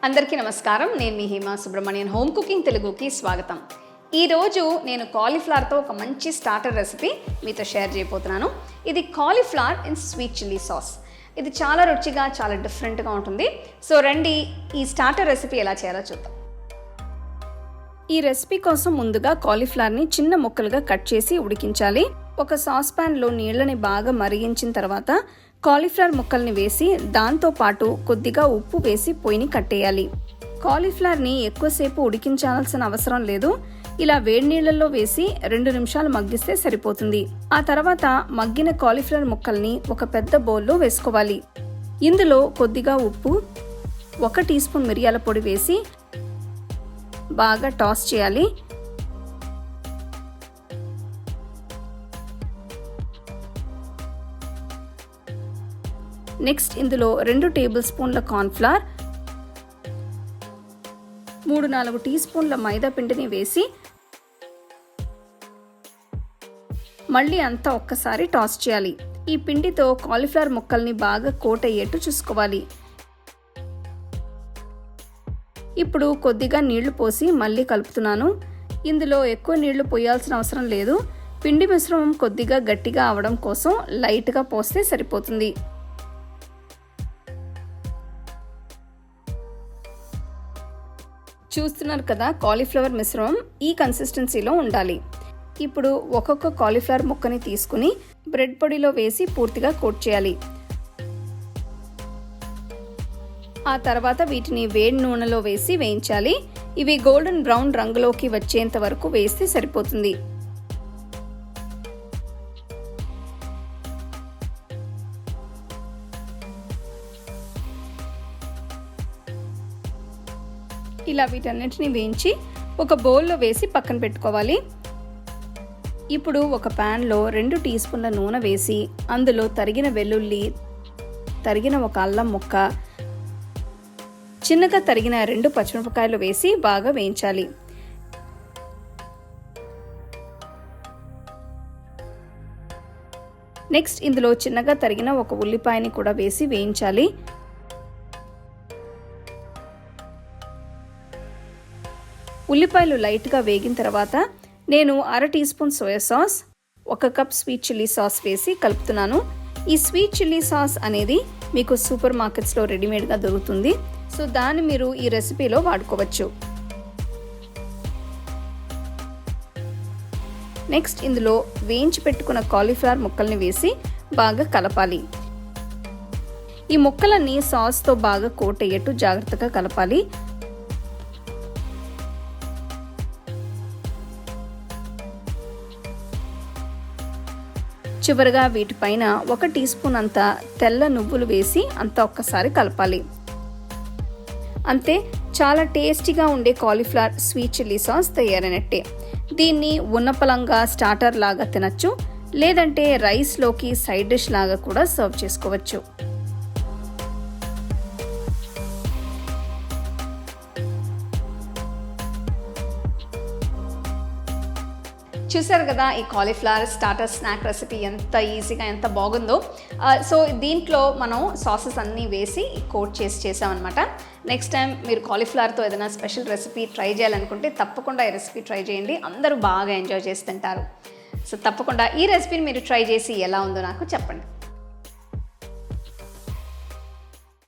అందరికీ నమస్కారం. నేను మీ హేమ సుబ్రహ్మణ్యన్ హోమ్ కుకింగ్ తెలుగుకి స్వాగతం. ఈరోజు నేను కాలీఫ్లవర్తో ఒక మంచి స్టార్టర్ రెసిపీ మీతో షేర్ చేయబోతున్నాను. ఇది cauliflower in sweet chilli sauce. ఇది చాలా రుచిగా చాలా డిఫరెంట్గా ఉంటుంది. సో రండి ఈ స్టార్టర్ రెసిపీ ఎలా చేయాలో చూద్దాం. ఈ రెసిపీ కోసం ముందుగా కాలీఫ్లవర్ని చిన్న ముక్కలుగా కట్ చేసి ఉడికించాలి. ఒక సాస్ ప్యాన్లో నీళ్ళని బాగా మరిగించిన తర్వాత కాలీఫ్లవర్ ముక్కల్ని వేసి దాంతో పాటు కొద్దిగా ఉప్పు వేసి పొయ్యిని కట్టేయాలి. కాలీఫ్లవర్ని ఎక్కువసేపు ఉడికించాల్సిన అవసరం లేదు. ఇలా వేడి నీళ్ళల్లో వేసి 2 నిమిషాలు మగ్గిస్తే సరిపోతుంది. ఆ తర్వాత మగ్గిన కాలీఫ్లవర్ ముక్కల్ని ఒక పెద్ద బౌల్లో వేసుకోవాలి. ఇందులో కొద్దిగా ఉప్పు, 1 టీ స్పూన్ మిరియాల పొడి వేసి బాగా టాస్ చేయాలి. నెక్స్ట్ ఇందులో 2 టేబుల్ స్పూన్ల కార్న్ఫ్లవర్, 3-4 టీ స్పూన్ల మైదా పిండిని వేసి మళ్ళీ అంతా ఒక్కసారి టాస్ చేయాలి. ఈ పిండితో కాలీఫ్లవర్ ముక్కల్ని బాగా కోట్ అయ్యేట్టు చూసుకోవాలి. ఇప్పుడు కొద్దిగా నీళ్లు పోసి మళ్ళీ కలుపుతున్నాను. ఇందులో ఎక్కువ నీళ్లు పోయాల్సిన అవసరం లేదు. పిండి మిశ్రమం కొద్దిగా గట్టిగా అవడం కోసం లైట్గా పోస్తే సరిపోతుంది. చూస్తున్నారు కదా, కాలీఫ్లవర్ మిశ్రమం ఈ కన్సిస్టెన్సీలో ఉండాలి. ఇప్పుడు ఒక్కొక్క కాలీఫ్లవర్ ముక్కని తీసుకుని బ్రెడ్ పొడిలో వేసి పూర్తిగా కోట్ చేయాలి. ఆ తర్వాత వీటిని వేడి నూనెలో వేసి వేయించాలి. ఇవి గోల్డెన్ బ్రౌన్ రంగులోకి వచ్చేంత వరకు వేస్తే సరిపోతుంది. ఇలా వీటన్నిటిని వేయించి ఒక బౌల్లో వేసి పక్కన పెట్టుకోవాలి. ఇప్పుడు ఒక ప్యాన్లో 2 టీ స్పూన్ల నూనె వేసి అందులో తరిగిన వెల్లుల్లి, తరిగిన ఒక అల్లం ముక్క, చిన్నగా తరిగిన 2 పచ్చిమిరపకాయలు వేసి బాగా వేయించాలి. నెక్స్ట్ ఇందులో చిన్నగా తరిగిన ఒక ఉల్లిపాయని కూడా వేసి వేయించాలి. ఉల్లిపాయలు లైట్గా వేగిన తర్వాత నేను 1/2 teaspoon soya sauce, 1 cup sweet chilli sauce వేసి కలుపుతున్నాను. ఈ స్వీట్ చిల్లీ సాస్ అనేది మీకు సూపర్ మార్కెట్స్లో రెడీమేడ్గా దొరుకుతుంది. సో దాన్ని మీరు ఈ రెసిపీలో వాడుకోవచ్చు. నెక్స్ట్ ఇందులో వేయించి పెట్టుకున్న కాలీఫ్లవర్ ముక్కల్ని వేసి బాగా కలపాలి. ఈ ముక్కలన్నీ సాస్తో బాగా కోట్ అయ్యేట్టు జాగ్రత్తగా కలపాలి. చివరగా వీటిపైన 1 టీ స్పూన్ అంత తెల్ల నువ్వులు వేసి అంతా ఒక్కసారి కలపాలి. అంతే, చాలా టేస్టీగా ఉండే కాలీఫ్లవర్ స్వీట్ చిల్లీ సాస్ తయారైనట్టే. దీన్ని ఉన్నపలంగా స్టార్టర్ లాగా తినచ్చు, లేదంటే రైస్లోకి సైడ్ డిష్ లాగా కూడా సర్వ్ చేసుకోవచ్చు. చూసారు కదా, ఈ కాలీఫ్లవర్ స్టార్టర్ స్నాక్ రెసిపీ ఎంత ఈజీగా ఎంత బాగుందో. సో దీంట్లో మనం సాసెస్ అన్నీ వేసి కోట్ చేసామన్నమాట. నెక్స్ట్ టైం మీరు కాలీఫ్లవర్తో ఏదైనా స్పెషల్ రెసిపీ ట్రై చేయాలనుకుంటే తప్పకుండా ఈ రెసిపీ ట్రై చేయండి. అందరూ బాగా ఎంజాయ్ చేసి తింటారు. సో తప్పకుండా ఈ రెసిపీని మీరు ట్రై చేసి ఎలా ఉందో నాకు చెప్పండి.